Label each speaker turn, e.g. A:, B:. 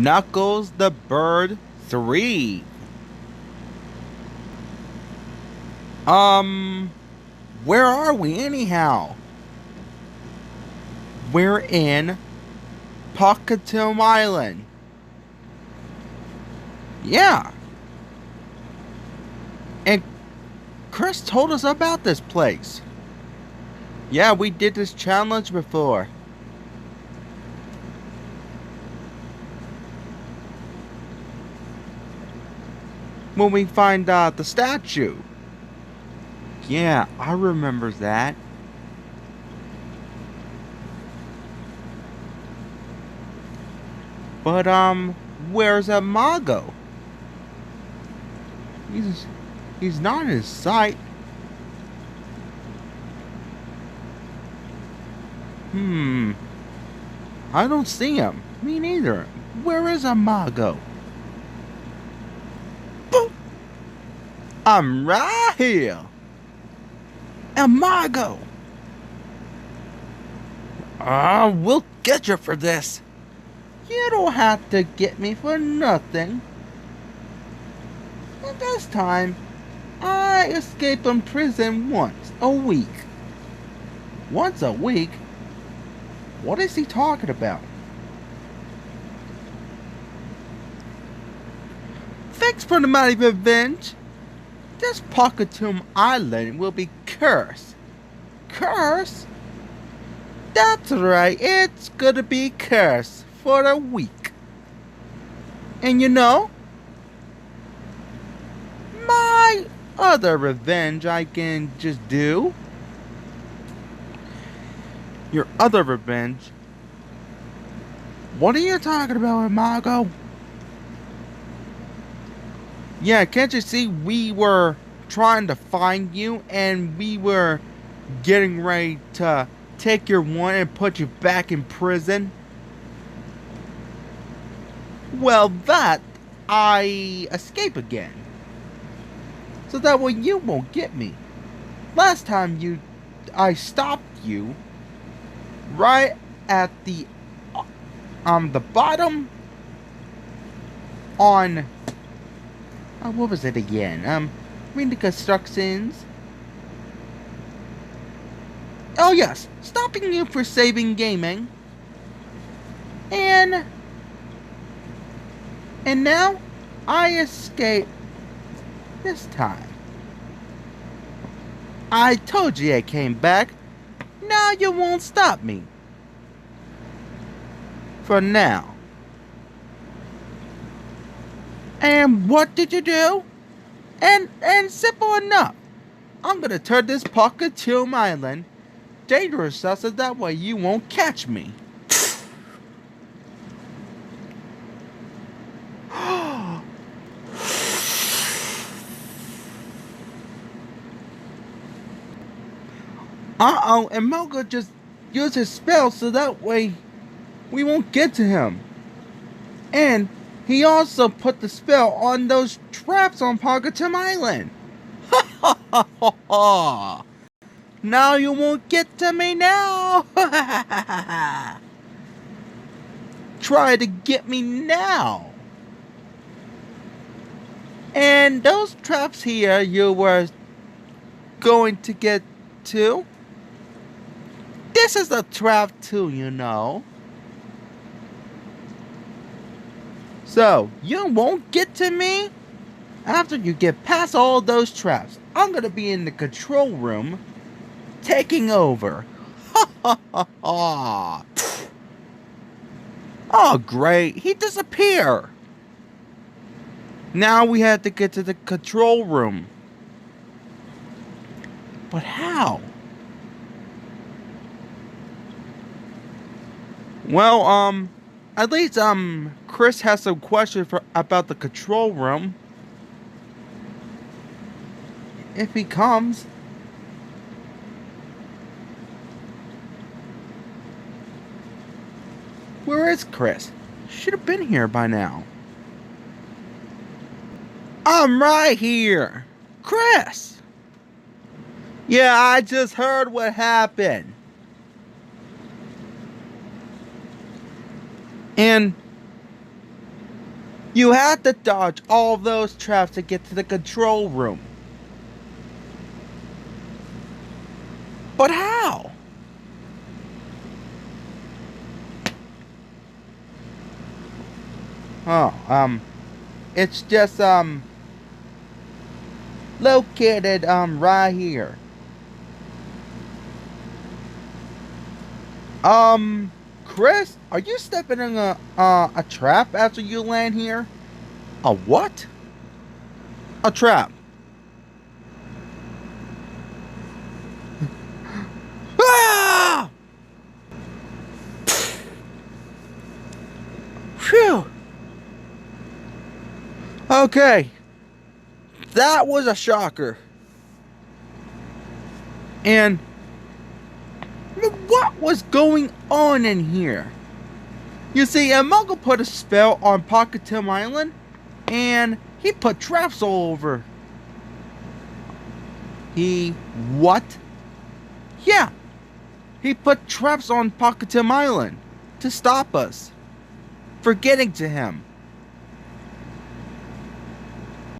A: Knuckles the Bird 3. Where are we anyhow? We're in Pocketum Island. Yeah. And Chris told us about this place. Yeah, we did this challenge before. When we find the statue. Yeah, I remember that. But where's Mago? He's not in sight. I don't see him. Me neither. Where is Mago? Boop. I'm right here. Mago. We'll get you for this. You don't have to get me for nothing. And this time, I escape from prison once a week. Once a week? What is he talking about? Thanks for the mighty revenge. This Pocketum Island will be cursed. Cursed? That's right, it's gonna be cursed for a week. And you know, my other revenge I can just do. Your other revenge? What are you talking about, Mago? Yeah, can't you see we were trying to find you and we were getting ready to take your one and put you back in prison? Well, that I escape again. So that way you won't get me. Last time I stopped you right at the bottom on what was it again? Read the constructions. Oh yes, stopping you for saving gaming. And now I escape this time. I told you I came back. Now you won't stop me. For now. And what did you do? And simple enough. I'm gonna turn this Pocketum Island dangerous so that way you won't catch me. Uh-oh, and Moga just used his spell so that way we won't get to him. And he also put the spell on those traps on Pocketum Island. Ha ha ha ha ha! Now you won't get to me now! Try to get me now! And those traps here you were going to get to? This is a trap too, you know. So, you won't get to me? After you get past all those traps, I'm gonna be in the control room, taking over. Ha ha ha ha! Oh great, he disappeared! Now we have to get to the control room. But how? Well, at least, Chris has some questions about the control room. If he comes. Where is Chris? Should have been here by now. I'm right here. Chris! Yeah, I just heard what happened. You had to dodge all those traps to get to the control room. But how? Oh, it's just, located, right here. Chris, are you stepping in a trap after you land here? A what? A trap. Ah! Phew. Okay. That was a shocker. And what was going on in here? You see, a Muggle put a spell on Pocket Tim Island, and he put traps all over. He what? Yeah, he put traps on Pocket Tim Island to stop us from getting to him.